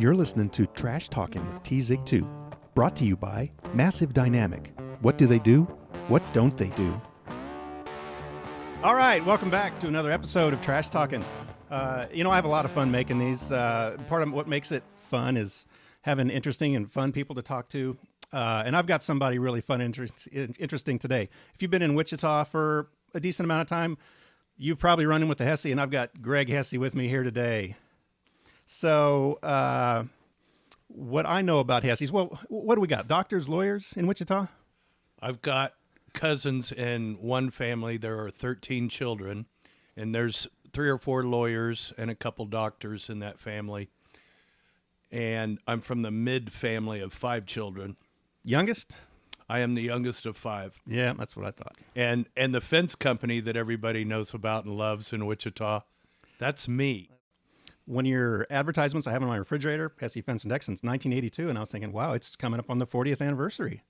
You're listening to Trash Talkin with T-Zig2, brought to you by Massive Dynamic. What do they do? What don't they do? All right, welcome back to another episode of Trash Talkin. I have a lot of fun making these. Part of what makes it fun is having interesting and fun people to talk to. And I've got somebody really fun and interesting today. If you've been in Wichita for a decent amount of time, you've probably run in with the Hesse, and I've got Greg Hesse with me here today. So what I know about Hesse's, well, what do we got? Doctors, lawyers in Wichita? I've got cousins in one family. There are 13 children, and there's 3 or 4 lawyers and a couple doctors in that family. And I'm from the mid family of 5 children. Youngest? I am the youngest of 5. Yeah, that's what I thought. And the fence company that everybody knows about and loves in Wichita, that's me. One of your advertisements I have on my refrigerator, Hesse Fence and Deck since 1982, and I was thinking, wow, it's coming up on the 40th anniversary.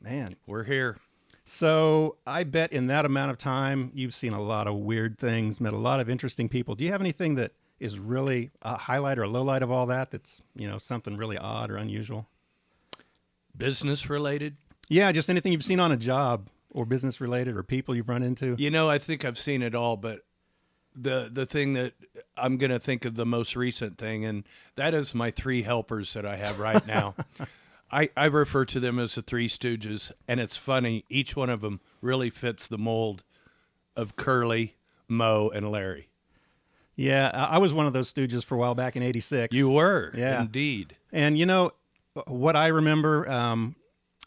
Man. We're here. So I bet in that amount of time, you've seen a lot of weird things, met a lot of interesting people. Do you have anything that is really a highlight or a low light of all that that's, something really odd or unusual? Business related? Yeah, just anything you've seen on a job or business related or people you've run into. I think I've seen it all, but the thing that I'm going to think of the most recent thing, and that is my 3 helpers that I have right now. I refer to them as the 3 Stooges, and it's funny. Each one of them really fits the mold of Curly, Moe, and Larry. Yeah, I was one of those Stooges for a while back in '86. You were, yeah, indeed. And what I remember,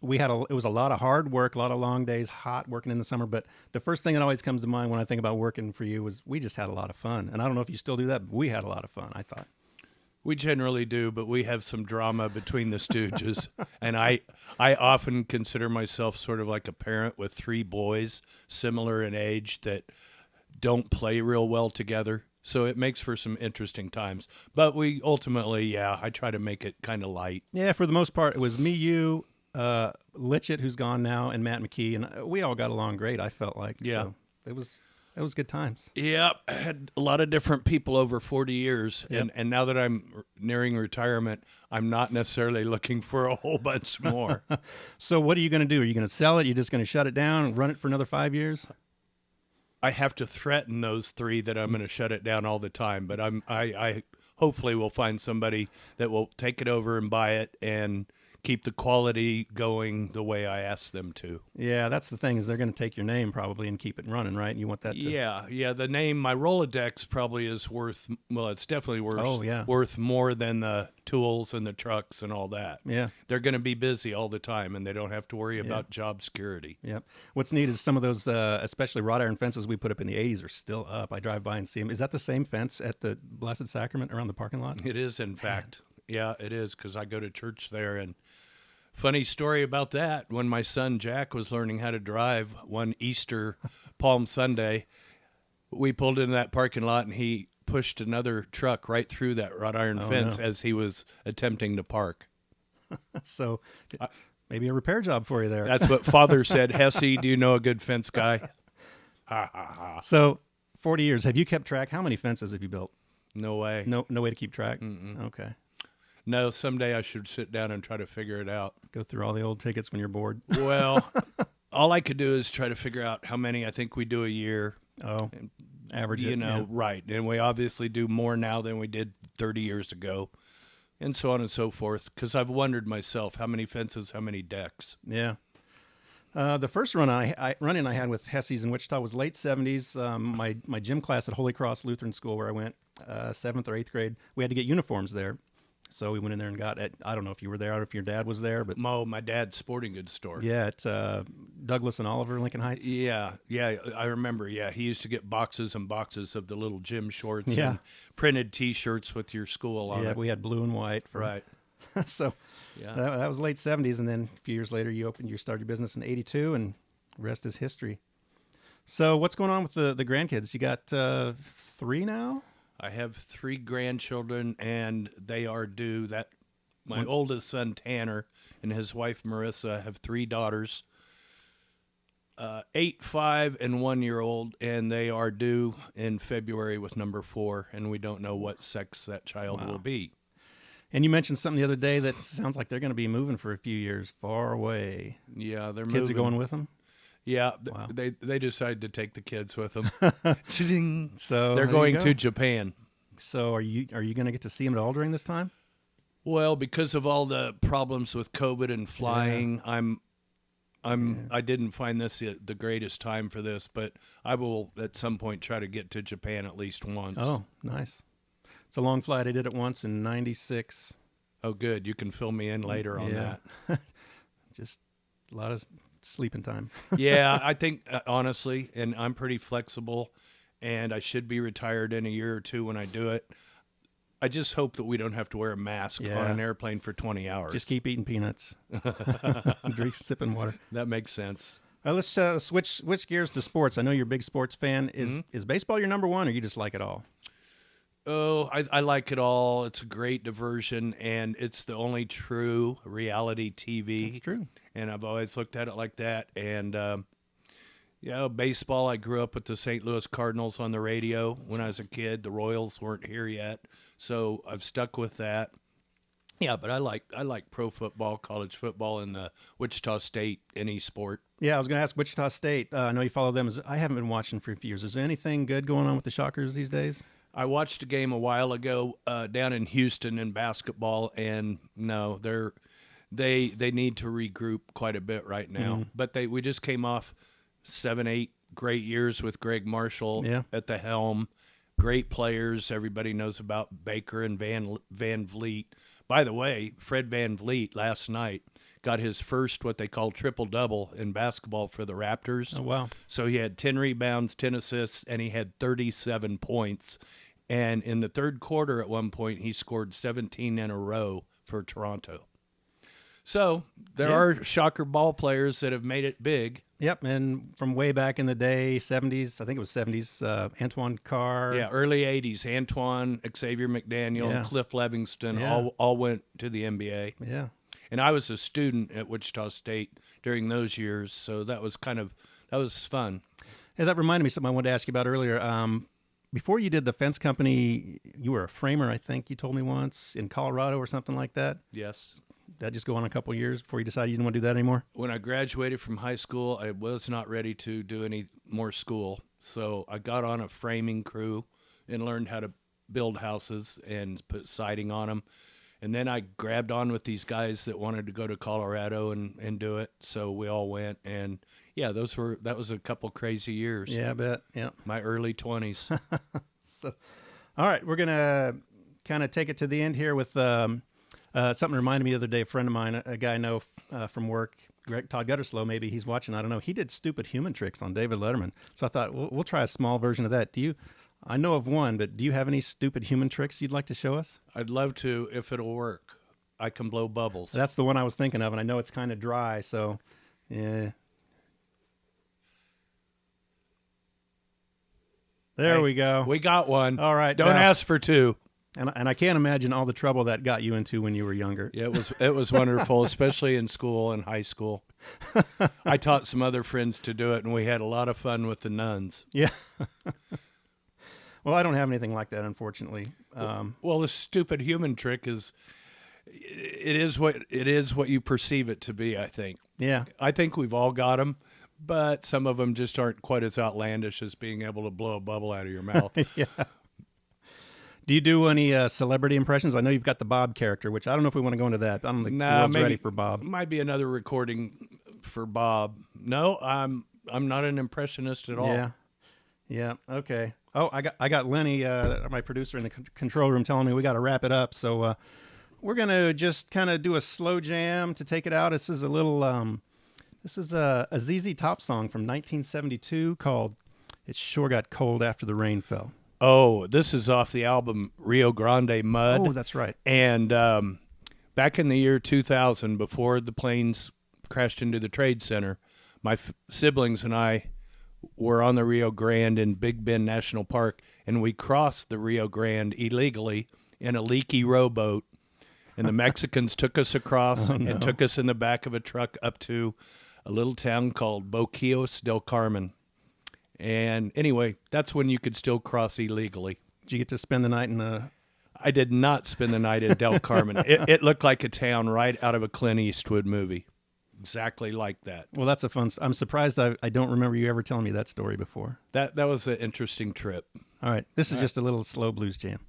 it was a lot of hard work, a lot of long days, hot working in the summer. But the first thing that always comes to mind when I think about working for you was we just had a lot of fun. And I don't know if you still do that, but we had a lot of fun, I thought. We generally do, but we have some drama between the Stooges. And I often consider myself sort of like a parent with 3 boys, similar in age, that don't play real well together. So it makes for some interesting times. But we ultimately, I try to make it kind of light. Yeah, for the most part, it was me, you, Litchett, who's gone now, and Matt McKee, and we all got along great, I felt like. Yeah. So it was good times. Yeah, I had a lot of different people over 40 years, yep. and now that I'm nearing retirement, I'm not necessarily looking for a whole bunch more. So what are you going to do? Are you going to sell it? Are you just going to shut it down and run it for another 5 years? I have to threaten those 3 that I'm going to shut it down all the time, but I hopefully will find somebody that will take it over and buy it and keep the quality going the way I ask them to. Yeah, that's the thing, is they're going to take your name probably and keep it running, right? And you want that to... Yeah, the name, my Rolodex probably is worth, well, it's definitely worth more than the tools and the trucks and all that. Yeah. They're going to be busy all the time, and they don't have to worry about job security. Yep. What's neat is some of those, especially wrought iron fences we put up in the 80s are still up. I drive by and see them. Is that the same fence at the Blessed Sacrament around the parking lot? It is, in fact. Yeah, it is, because I go to church there, and funny story about that, when my son Jack was learning how to drive one Easter Palm Sunday, we pulled into that parking lot and he pushed another truck right through that wrought iron fence as he was attempting to park. So maybe a repair job for you there. That's what Father said. Hesse, do you know a good fence guy? Ha, ha, ha. So 40 years, have you kept track? How many fences have you built? No way. No way to keep track? Mm-mm. Okay. No, someday I should sit down and try to figure it out. Go through all the old tickets when you're bored. Well, all I could do is try to figure out how many I think we do a year. Oh, average it. Right. And we obviously do more now than we did 30 years ago, and so on and so forth, because I've wondered myself, how many fences, how many decks? Yeah. The first run I had with Hesse's in Wichita was late 70s. My gym class at Holy Cross Lutheran School, where I went 7th or 8th grade, we had to get uniforms there. So we went in there and got it. I don't know if you were there or if your dad was there, but my dad's sporting goods store. Yeah, at Douglas and Oliver, Lincoln Heights. Yeah, I remember. Yeah, he used to get boxes and boxes of the little gym shorts and printed T-shirts with your school on it. Yeah, we had blue and white. Right. So that was late 70s, and then a few years later, you started your business in '82, and the rest is history. So what's going on with the grandkids? You got 3 now? I have 3 grandchildren, and they are due. My oldest son, Tanner, and his wife, Marissa, have 3 daughters, 8, 5, and 1-year-old, and they are due in February with number 4, and we don't know what sex that child will be. And you mentioned something the other day that sounds like they're going to be moving for a few years far away. Yeah, they're Kids moving. are going with them? Yeah, Wow. they decided to take the kids with them. So They're there you going go. to Japan. So are you going to get to see them at all during this time? Well, because of all the problems with COVID and flying, I didn't find this the greatest time for this, but I will at some point try to get to Japan at least once. Oh, nice. It's a long flight. I did it once in 96. Oh, good. You can fill me in later on that. Just a lot of sleeping time. Yeah, I think, honestly, and I'm pretty flexible, and I should be retired in a year or two when I do it. I just hope that we don't have to wear a mask on an airplane for 20 hours. Just keep eating peanuts. Sipping water. That makes sense. Let's switch gears to sports. I know you're a big sports fan. Is baseball your number one, or you just like it all? Oh, I like it all. It's a great diversion, and it's the only true reality TV. That's true. And I've always looked at it like that. And, baseball, I grew up with the St. Louis Cardinals on the radio when I was a kid. The Royals weren't here yet, so I've stuck with that. Yeah, but I like pro football, college football, and the Wichita State, any sport. Yeah, I was going to ask Wichita State. I know you follow them. I haven't been watching for a few years. Is there anything good going on with the Shockers these days? I watched a game a while ago down in Houston in basketball, and no, they need to regroup quite a bit right now. Mm-hmm. But we just came off 7-8 great years with Greg Marshall at the helm. Great players. Everybody knows about Baker and Van Vliet. By the way, Fred Van Vliet last night got his first what they call triple-double in basketball for the Raptors. Oh, wow. So he had 10 rebounds, 10 assists, and he had 37 points. And in the third quarter at one point, he scored 17 in a row for Toronto. So there are Shocker ball players that have made it big. Yep, and from way back in the day, 70s, I think it was 70s, Antoine Carr. Yeah, early 80s, Antoine, Xavier McDaniel, and Cliff Levingston all went to the NBA. Yeah. And I was a student at Wichita State during those years, so that was fun. Hey, that reminded me of something I wanted to ask you about earlier. Before you did the fence company, you were a framer, I think you told me once, in Colorado or something like that. Yes. Did that just go on a couple of years before you decided you didn't want to do that anymore? When I graduated from high school, I was not ready to do any more school. So I got on a framing crew and learned how to build houses and put siding on them. And then I grabbed on with these guys that wanted to go to Colorado and do it. So we all went. And, yeah, that was a couple crazy years. Yeah, I bet. Yeah. My early 20s. So, all right, we're going to kind of take it to the end here with something reminded me the other day. A friend of mine, a guy I know from work, Todd Gutterslow, maybe he's watching. I don't know. He did stupid human tricks on David Letterman. So I thought we'll try a small version of that. I know of one, but do you have any stupid human tricks you'd like to show us? I'd love to if it'll work. I can blow bubbles. That's the one I was thinking of, and I know it's kind of dry, so yeah. There we go. We got one. All right. Don't ask for two. And I can't imagine all the trouble that got you into when you were younger. Yeah, it was wonderful, especially in school and high school. I taught some other friends to do it, and we had a lot of fun with the nuns. Yeah. Well, I don't have anything like that, unfortunately. Well, the stupid human trick is what you perceive it to be, I think. Yeah. I think we've all got them, but some of them just aren't quite as outlandish as being able to blow a bubble out of your mouth. Yeah. Do you do any celebrity impressions? I know you've got the Bob character, which I don't know if we want to go into that. I don't think the world's ready for Bob. Might be another recording for Bob. No, I'm not an impressionist at all. Yeah. Yeah. Okay. Oh, I got Lenny, my producer in the control room, telling me we got to wrap it up. So we're gonna just kind of do a slow jam to take it out. This is a little. This is a ZZ Top song from 1972 called "It Sure Got Cold After the Rain Fell." Oh, this is off the album Rio Grande Mud. Oh, that's right. And back in the year 2000, before the planes crashed into the Trade Center, my siblings and I were on the Rio Grande in Big Bend National Park, and we crossed the Rio Grande illegally in a leaky rowboat. And the Mexicans took us across and took us in the back of a truck up to a little town called Boquillos del Carmen. And anyway, that's when you could still cross illegally. Did you get to spend the night in a I did not spend the night in Del Carmen. It looked like a town right out of a Clint Eastwood movie. Exactly like that. Well, that's a fun. I'm surprised I don't remember you ever telling me that story before. That was an interesting trip. All right, this is just a little slow blues jam.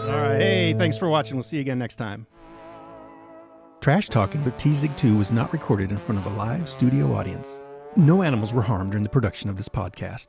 All right, hey, thanks for watching. We'll see you again next time. Trash Talking with T-Zig 2 was not recorded in front of a live studio audience. No animals were harmed during the production of this podcast.